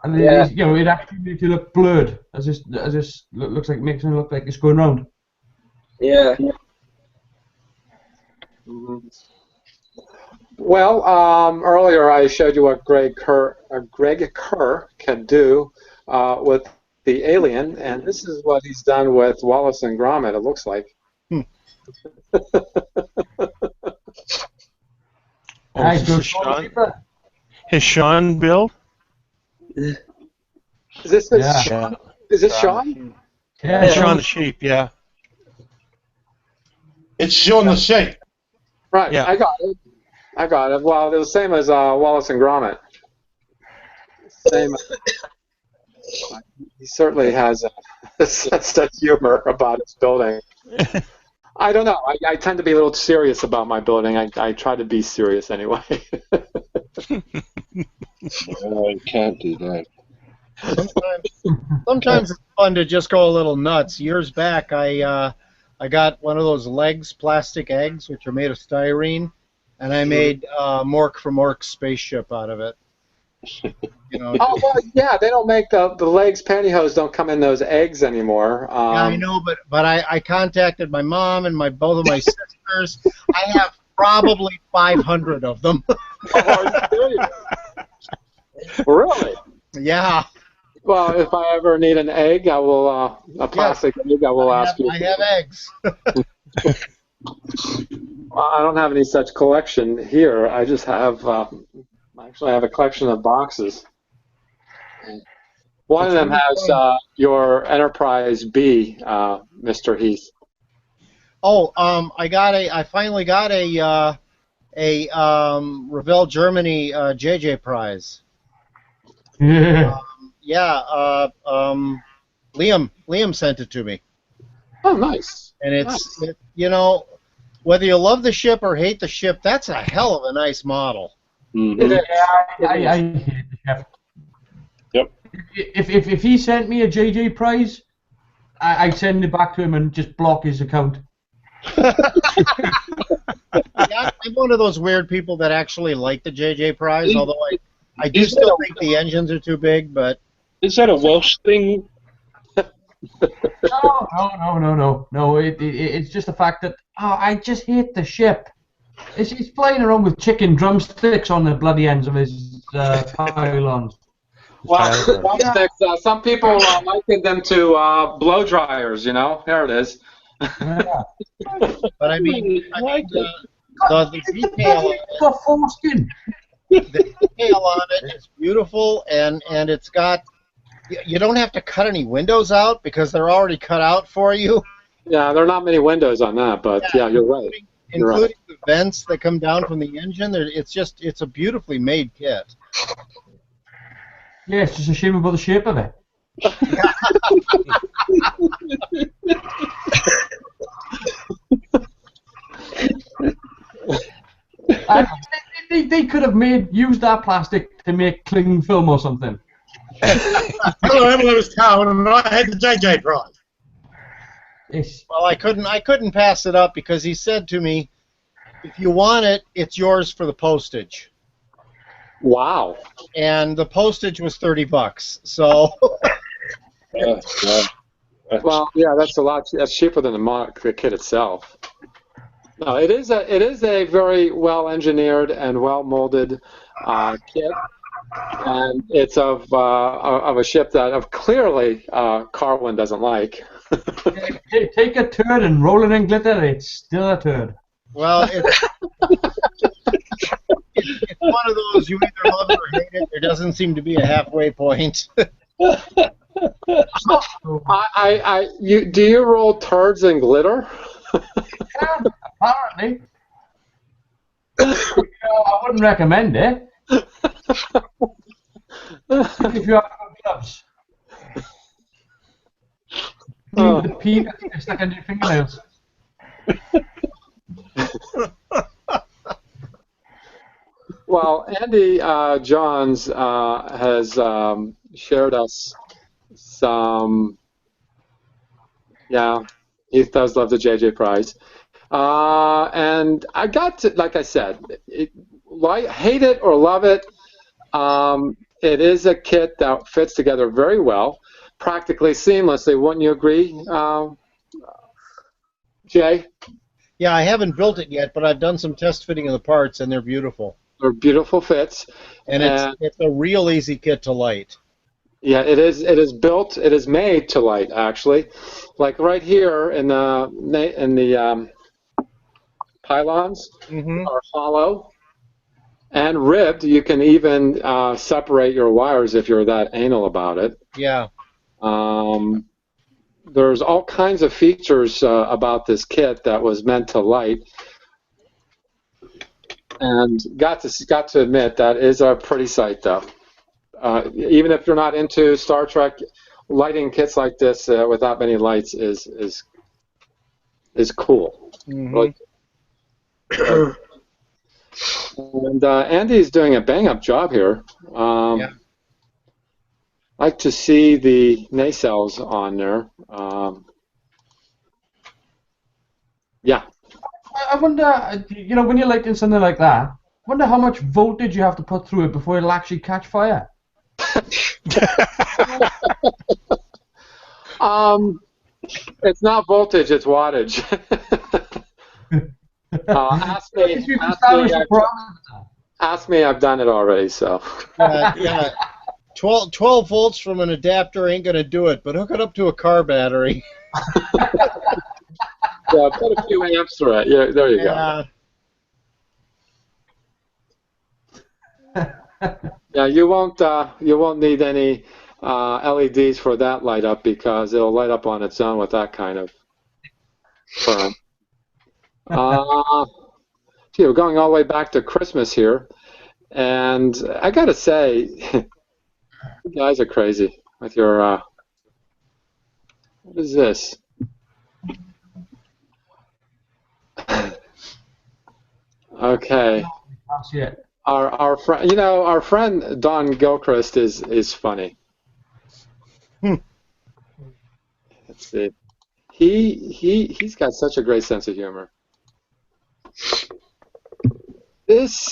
And it actually makes it look blurred, as this looks like, makes it look like it's going round. Yeah. Mm-hmm. Well, earlier I showed you what Greg Kerr can do with the Alien, and this is what he's done with Wallace and Gromit, it looks like. His Sean build? Is this Sean? Is this Sean? Yeah, Sean the sheep, yeah. It's Sean the sheep. Right, yeah. I got it. Well, it was the same as Wallace and Gromit. Same. He certainly has a sense of humor about his building. I don't know. I tend to be a little serious about my building. I try to be serious anyway. No, you can't do that. Sometimes it's fun to just go a little nuts. Years back, I got one of those legs, plastic eggs, which are made of styrene, and I made Mork from Ork's spaceship out of it. You know. Oh well, yeah. They don't make the legs pantyhose don't come in those eggs anymore. Yeah, I know, but I contacted my mom and both of my sisters. I have probably 500 of them. Oh, are you serious? Really? Yeah. Well, if I ever need an egg, I will a plastic egg. I will ask you. I have eggs. I don't have any such collection here. I just have actually I have a collection of boxes. One of them has your Enterprise B, Mr. Heath. Oh, I finally got a Revell Germany JJ prize. Yeah. Yeah, Liam sent it to me. Oh, nice. And it's you know, whether you love the ship or hate the ship, that's a hell of a nice model. Mm-hmm. I hate the chef. Yep. If he sent me a JJ prize, I'd send it back to him and just block his account. Yeah, I'm one of those weird people that actually like the JJ prize, although I do still think the engines are too big, but... Is that a Welsh thing? No. It's just the fact that I just hate the ship. He's flying around with chicken drumsticks on the bloody ends of his pylons. Well, drumsticks, some people liken them to blow dryers, you know? There it is. Yeah. But I mean the detail, the detail on it is beautiful, and it's got... You don't have to cut any windows out because they're already cut out for you. Yeah, there are not many windows on that, but yeah, you're right. Including the vents that come down from the engine. It's a beautifully made kit. Yeah, it's just a shame about the shape of it. They could have used that plastic to make cling film or something. Hello, Emily was Carwin, and I had the JJ prize. Yes. Well, I couldn't pass it up because he said to me, if you want it, it's yours for the postage. Wow. And the postage was $30. So. Well, yeah, that's a lot. That's cheaper than the kit itself. No, it is a very well engineered and well molded kit, and it's of a ship that clearly Carwin doesn't like. Take a turd and roll it in glitter. It's still a turd. Well, it's one of those you either love it or hate it. There doesn't seem to be a halfway point. Do you roll turds in glitter? Yeah, apparently. I wouldn't recommend it. If you have gloves. The peanuts get stuck in your fingernails. Well, Andy Johns has shared us some. Yeah, he does love the JJ prize, and I got to, like I said, hate it or love it. It is a kit that fits together very well, practically seamlessly. Wouldn't you agree, Jay? Yeah, I haven't built it yet, but I've done some test fitting of the parts, and they're beautiful. They're beautiful fits, and it's a real easy kit to light. Yeah, it is. It is built. It is made to light, actually. Like right here in the pylons are hollow and ribbed. You can even separate your wires if you're that anal about it. Yeah. There's all kinds of features about this kit that was meant to light, and got to admit that is a pretty sight, though. Even if you're not into Star Trek, lighting kits like this without many lights is cool. Really. And Andy's doing a bang-up job here. Yeah. I like to see the nacelles on there. Yeah. I wonder, when you're lighting something like that, Wonder how much voltage you have to put through it before it'll actually catch fire. It's not voltage, it's wattage. Ask me, I've done it already, so. Yeah, 12 volts from an adapter ain't going to do it, but hook it up to a car battery. Yeah, put a few amps through it. Yeah, there you go. Yeah, you won't need any LEDs for that light up because it'll light up on its own with that kind of current. We're going all the way back to Christmas here, and I gotta say, you guys are crazy with your. What is this? Okay. That's it. Our friend, our friend Don Gilchrist is funny. Let's see. He's got such a great sense of humor. This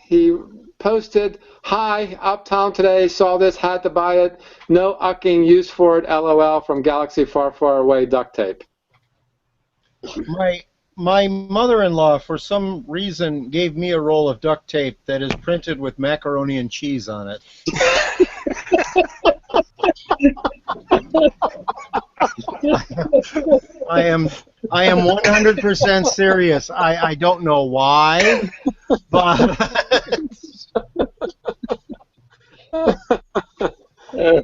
he posted, "Hi, uptown today. Saw this, had to buy it. No ucking use for it. LOL from Galaxy Far Far Away duct tape." My mother-in-law, for some reason, gave me a roll of duct tape that is printed with macaroni and cheese on it. I am 100% serious. I don't know why, but yeah.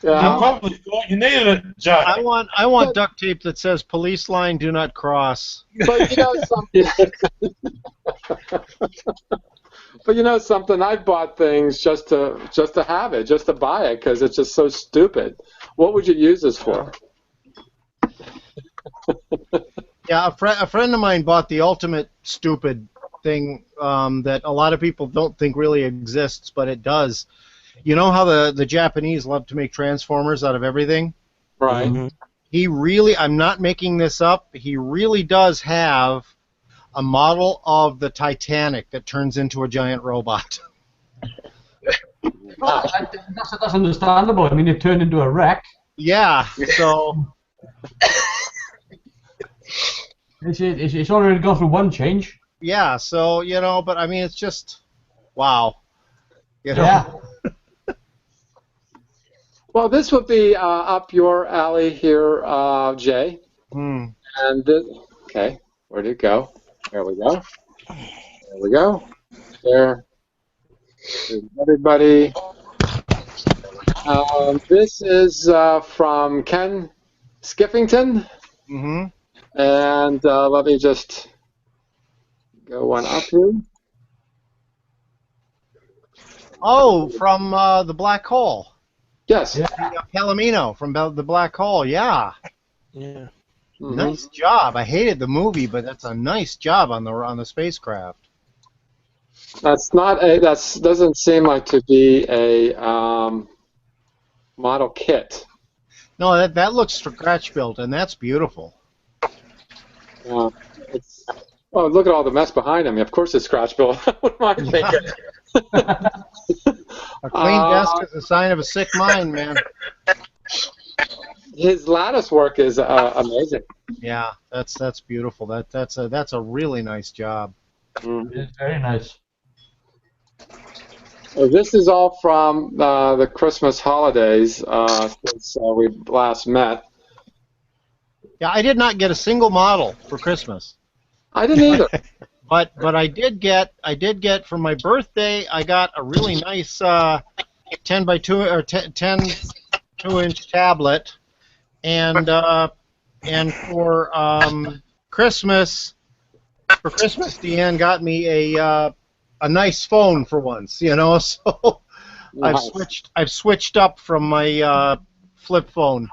You probably thought you needed it, Jack. I want duct tape that says "Police line, do not cross." But something. But something. I bought things just to have it, just to buy it, because it's just so stupid. What would you use this for? Yeah, a friend of mine bought the ultimate stupid thing that a lot of people don't think really exists, but it does. You know how the Japanese love to make transformers out of everything? Right. Mm-hmm. He really, I'm not making this up, he really does have a model of the Titanic that turns into a giant robot. That's understandable. I mean, it turned into a wreck. Yeah, so... It's already gone through one change. Yeah, so, but I mean, it's just... Wow. Yeah. Well, this would be up your alley here, Jay. And okay, where'd it go? There we go. There we go. There's everybody. This is from Ken Skiffington. Mm-hmm. And let me just go one up here. Oh, from the Black Hole. Yes. Yeah. Palomino from the Black Hole, yeah. Yeah. Mm-hmm. Nice job. I hated the movie, but that's a nice job on the spacecraft. That's not a. That doesn't seem like to be a model kit. No, that looks scratch built, and that's beautiful. Oh, look at all the mess behind him. Of course, it's scratch built. What am I thinking? A clean desk is a sign of a sick mind, man. His lattice work is amazing. Yeah, that's beautiful. That's a really nice job. It's very nice. This is all from the Christmas holidays since we last met. Yeah, I did not get a single model for Christmas. I didn't either. But I did get for my birthday. I got a really nice 10 by 2 or 10 2-inch tablet, and for Christmas, Deanne got me a nice phone for once. So Nice. I've switched up from my flip phone.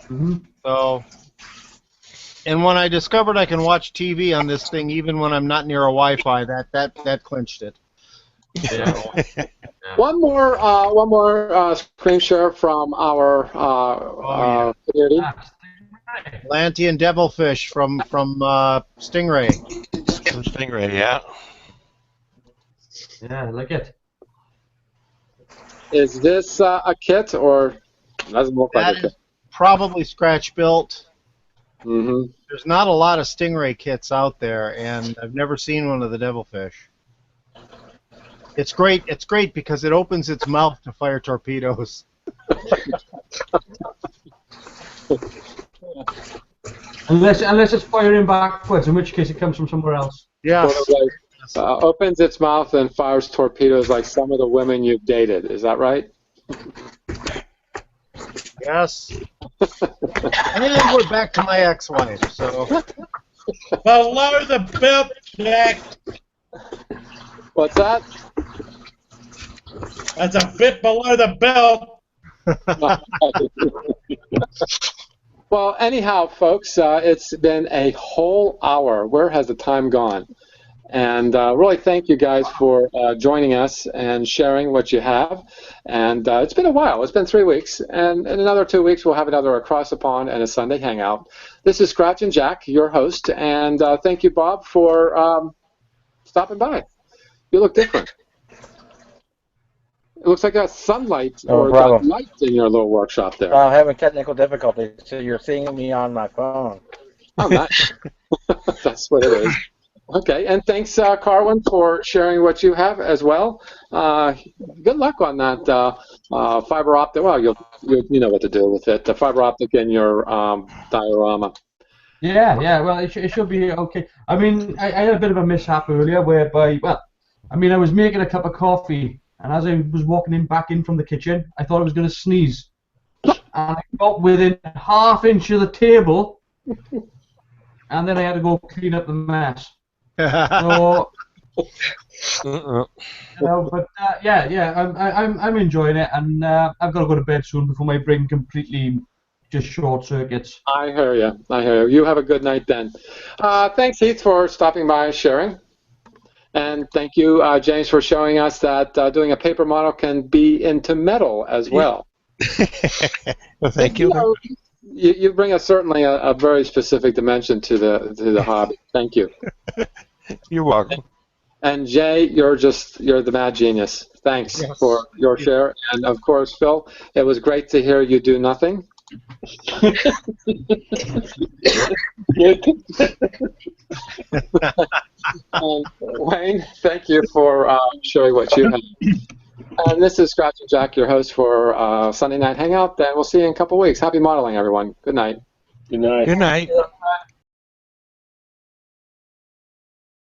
Mm-hmm. So. And when I discovered I can watch TV on this thing even when I'm not near a Wi-Fi, that clinched it. Yeah. One more screen share from our community. Atlantean devilfish from Stingray. Some stingray, yeah. Yeah, I like it. Is this a kit or doesn't look That like a is kit? probably scratch built. Mm-hmm. There's not a lot of Stingray kits out there, and I've never seen one of the devilfish. It's great. It's great because it opens its mouth to fire torpedoes. Unless it's firing backwards, in which case it comes from somewhere else. Yes. Sort of like, opens its mouth and fires torpedoes like some of the women you've dated. Is that right? Yes. And we're back to my ex-wife. So Below the belt, Jack. What's that? That's a bit below the belt. Well, anyhow, folks, it's been a whole hour. Where has the time gone? And really thank you guys for joining us and sharing what you have. And it's been a while. It's been 3 weeks. And in another 2 weeks, we'll have another Across the Pond and a Sunday Hangout. This is Scratch and Jack, your host. And thank you, Bob, for stopping by. You look different. It looks like a sunlight No or problem. light in your little workshop there. I'm having technical difficulties, so you're seeing me on my phone. Oh, nice. That's what it is. Okay, and thanks, Carwin, for sharing what you have as well. Good luck on that fiber optic. Well, you know what to do with it. The fiber optic in your diorama. Yeah. Well, it should be okay. I mean, I had a bit of a mishap earlier, whereby, well, I mean, I was making a cup of coffee, and as I was walking back in from the kitchen, I thought I was going to sneeze, and I got within ½ inch of the table, and then I had to go clean up the mess. So, but I'm enjoying it, and I've got to go to bed soon before my brain completely just short circuits. I hear you. You have a good night then. Thanks, Heath, for stopping by and sharing. And thank you, James, for showing us that doing a paper model can be into metal as well. Well, thank you. You bring us certainly a very specific dimension to the hobby. Thank you. You're welcome. And Jay, you're the mad genius. Thanks for your share. And of course, Phil, it was great to hear you do nothing. Wayne, thank you for sharing what you have. And this is Scratch and Jack, your host for Sunday Night Hangout. And we'll see you in a couple weeks. Happy modeling, everyone. Good night. Good night. Good night.